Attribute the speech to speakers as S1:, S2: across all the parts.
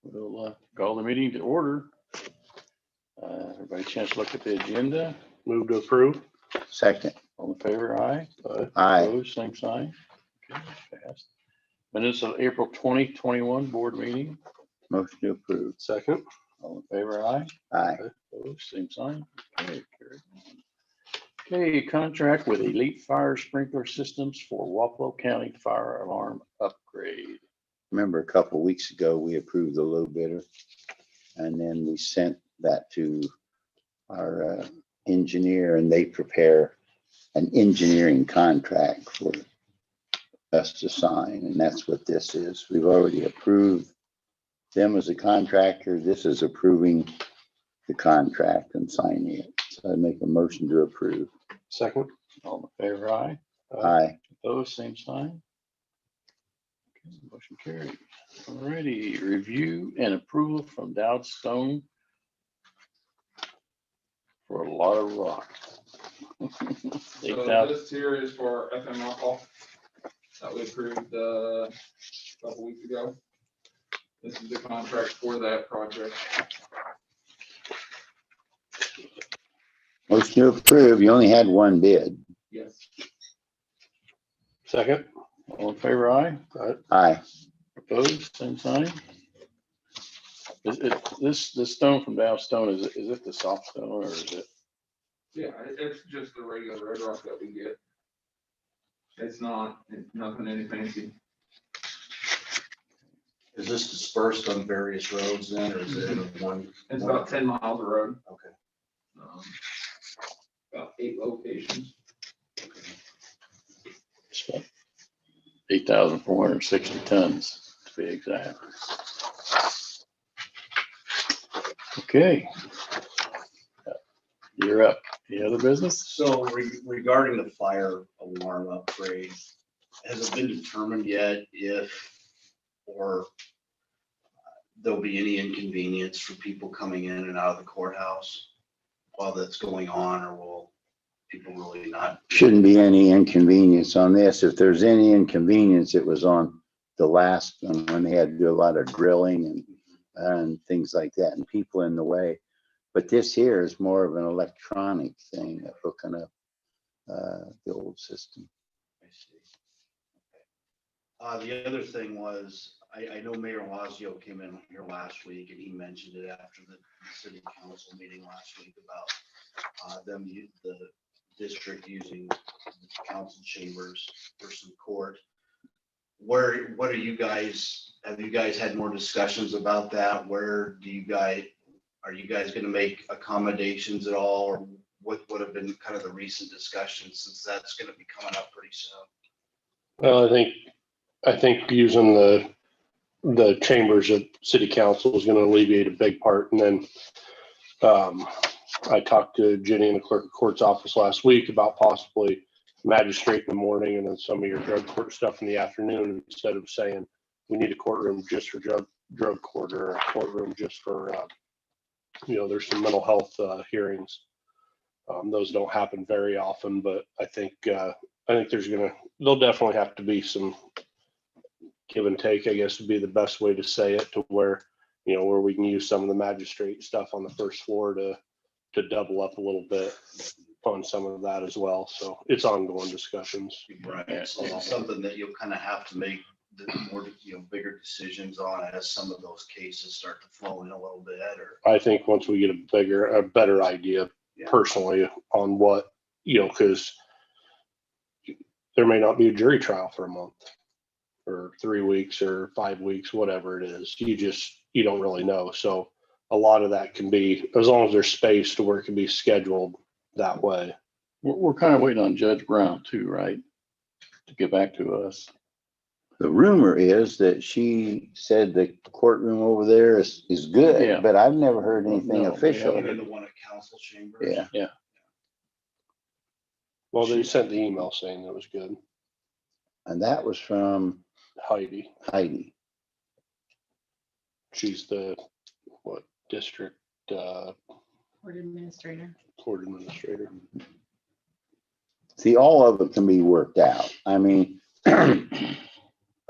S1: We'll call the meeting to order. Everybody chance to look at the agenda.
S2: Move to approve.
S3: Second.
S1: All in favor, aye.
S3: Aye.
S1: Opposed, same sign. Okay, passed. Minutes of April 2021 board meeting.
S3: Motion to approve.
S2: Second.
S1: All in favor, aye.
S3: Aye.
S1: Opposed, same sign. Okay, carried. Okay, contract with Elite Fire Sprinkler Systems for Wapello County Fire Alarm Upgrade.
S3: Remember a couple of weeks ago, we approved the low bidder. And then we sent that to our engineer and they prepare an engineering contract for us to sign. And that's what this is. We've already approved them as a contractor. This is approving the contract and signing it. So I make a motion to approve.
S2: Second.
S1: All in favor, aye.
S3: Aye.
S1: Opposed, same sign. Okay, motion carried. Alrighty, review and approval from Dowd Stone for a lot of rock.
S4: So this here is for FM alcohol that we approved a couple weeks ago. This is the contract for that project.
S3: Motion to approve. You only had one bid.
S4: Yes.
S2: Second.
S1: All in favor, aye.
S3: Aye.
S1: Opposed, same sign. This stone from Dow Stone, is it the soft stone or is it?
S4: Yeah, it's just the regular red rock that we get. It's nothing any fancy.
S5: Is this dispersed on various roads then, or is it in one?
S4: It's about 10 miles of road.
S5: Okay.
S4: About 8 locations.
S1: 8,460 tons to be exact. Okay. You're up. Any other business?
S5: So regarding the fire alarm upgrade, has it been determined yet if or there'll be any inconvenience for people coming in and out of the courthouse while that's going on, or will people really not?
S3: Shouldn't be any inconvenience on this. If there's any inconvenience, it was on the last one when they had to do a lot of drilling and things like that and people in the way. But this here is more of an electronic thing, hooking up the old system.
S5: I see. The other thing was, I know Mayor Lazio came in here last week and he mentioned it after the city council meeting last week about the district using the council chambers for some court. What are you guys, have you guys had more discussions about that? Are you guys going to make accommodations at all, or what would have been kind of the recent discussions, since that's going to be coming up pretty soon?
S2: Well, I think using the chambers at city council is going to alleviate a big part. And then I talked to Jenny in the clerk of court's office last week about possibly magistrate in the morning and then some of your drug court stuff in the afternoon, instead of saying we need a courtroom just for drug court or a courtroom just for there's some mental health hearings. Those don't happen very often, but I think there'll definitely have to be some give and take, I guess would be the best way to say it, to where we can use some of the magistrate stuff on the first floor to double up a little bit on some of that as well. So it's ongoing discussions.
S5: Right. So it's something that you'll kind of have to make the more, bigger decisions on as some of those cases start to flow in a little bit. Or
S2: I think once we get a better idea personally on what, because there may not be a jury trial for a month or 3 weeks or 5 weeks, whatever it is. You don't really know. So a lot of that can be, as long as there's space to where it can be scheduled that way.
S1: We're kind of waiting on Judge Brown too, right? To get back to us.
S3: The rumor is that she said the courtroom over there is good,
S1: Yeah.
S3: but I've never heard anything
S1: No,
S3: official.
S5: even the one at council chambers.
S3: Yeah.
S2: Well, they sent the email saying that was good.
S3: And that was from
S2: Heidi,
S3: Heidi.
S2: she's the district
S6: Court administrator.
S2: court administrator.
S3: See, all of it can be worked out. I mean,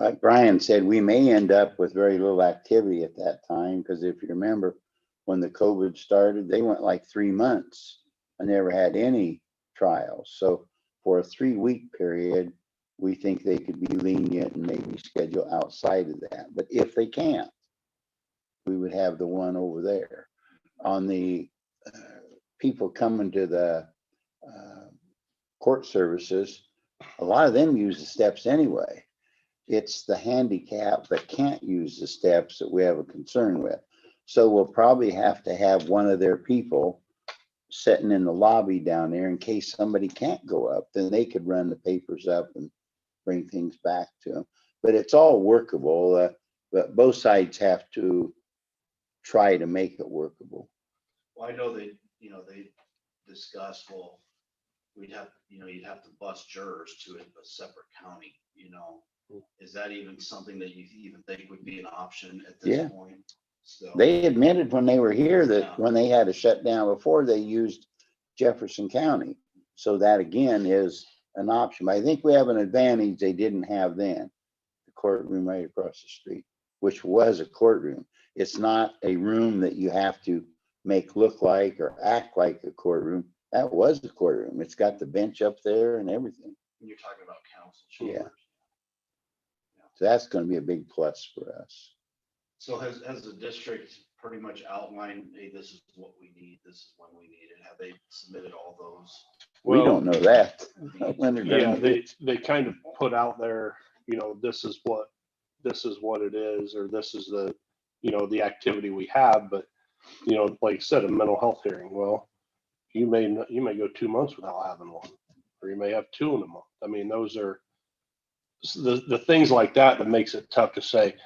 S3: like Brian said, we may end up with very little activity at that time, because if you remember, when the COVID started, they went like 3 months and never had any trials. So for a 3-week period, we think they could be lenient and maybe schedule outside of that. But if they can't, we would have the one over there. On the people coming to the court services, a lot of them use the steps anyway. It's the handicap that can't use the steps that we have a concern with. So we'll probably have to have one of their people sitting in the lobby down there in case somebody can't go up, then they could run the papers up and bring things back to them. But it's all workable, but both sides have to try to make it workable.
S5: Well, I know they discussed, well, you'd have to bus jurors to a separate county, Is that even something that you even think would be an option at this point? So,
S3: they admitted when they were here that when they had a shutdown before, they used Jefferson County. So that again is an option. But I think we have an advantage they didn't have then. The courtroom right across the street, which was a courtroom. It's not a room that you have to make look like or act like a courtroom. That was the courtroom. It's got the bench up there and everything.
S5: you're talking about council
S3: Yeah.
S5: chambers.
S3: So that's going to be a big plus for us.
S5: So has the district pretty much outlined, hey, this is what we need, this is when we need it? Have they submitted all those?
S3: We
S2: Well,
S3: don't know that. When they're
S2: Yeah,
S3: done.
S2: they kind of put out there, this is what it is, or this is the, the activity we have, but, like I said, a mental health hearing, well, you may go 2 months without having one, or you may have 2 in a month. I mean, those are the things like that makes it tough to say,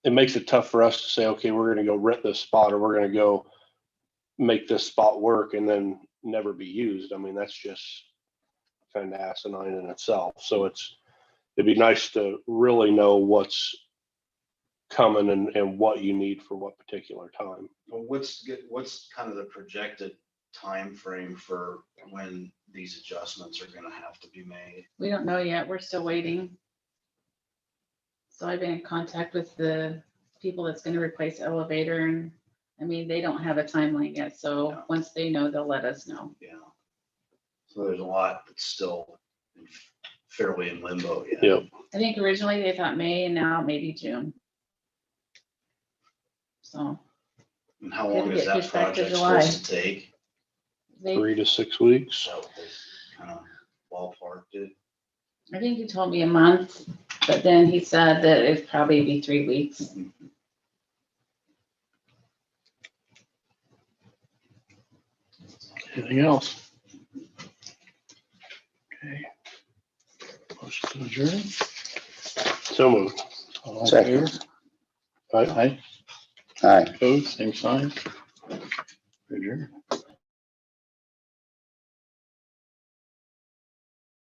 S2: it makes it tough for us to say, okay, we're going to go rent this spot, or we're going to go make this spot work and then never be used. I mean, that's just kind of asinine in itself. So it'd be nice to really know what's coming and what you need for what particular time.
S5: Well, what's kind of the projected time frame for when these adjustments are gonna have to be made?
S6: We don't know yet. We're still waiting. So I've been in contact with the people that's gonna replace the elevator, and I mean, they don't have a timeline yet. So
S5: Yeah.
S6: once they know, they'll let us know.
S5: Yeah. So there's a lot that's still fairly in limbo yet.
S2: Yep.
S6: I think originally they thought May, and now maybe June. So
S5: And how
S6: Could
S5: long is
S6: get
S5: that
S6: pushed back to
S5: project
S6: July.
S5: supposed to take?
S6: they,
S2: 3 to 6 weeks.
S5: So they kind of ballparked it.
S6: I think he told me a month, but then he said that it'd probably be 3 weeks.
S1: Anything else? Okay. Motion to adjourn.
S2: So moved.
S1: All in
S3: Second.
S1: favor?
S2: Right?
S1: Aye.
S3: Hi.
S1: Opposed, same sign. Adjourn.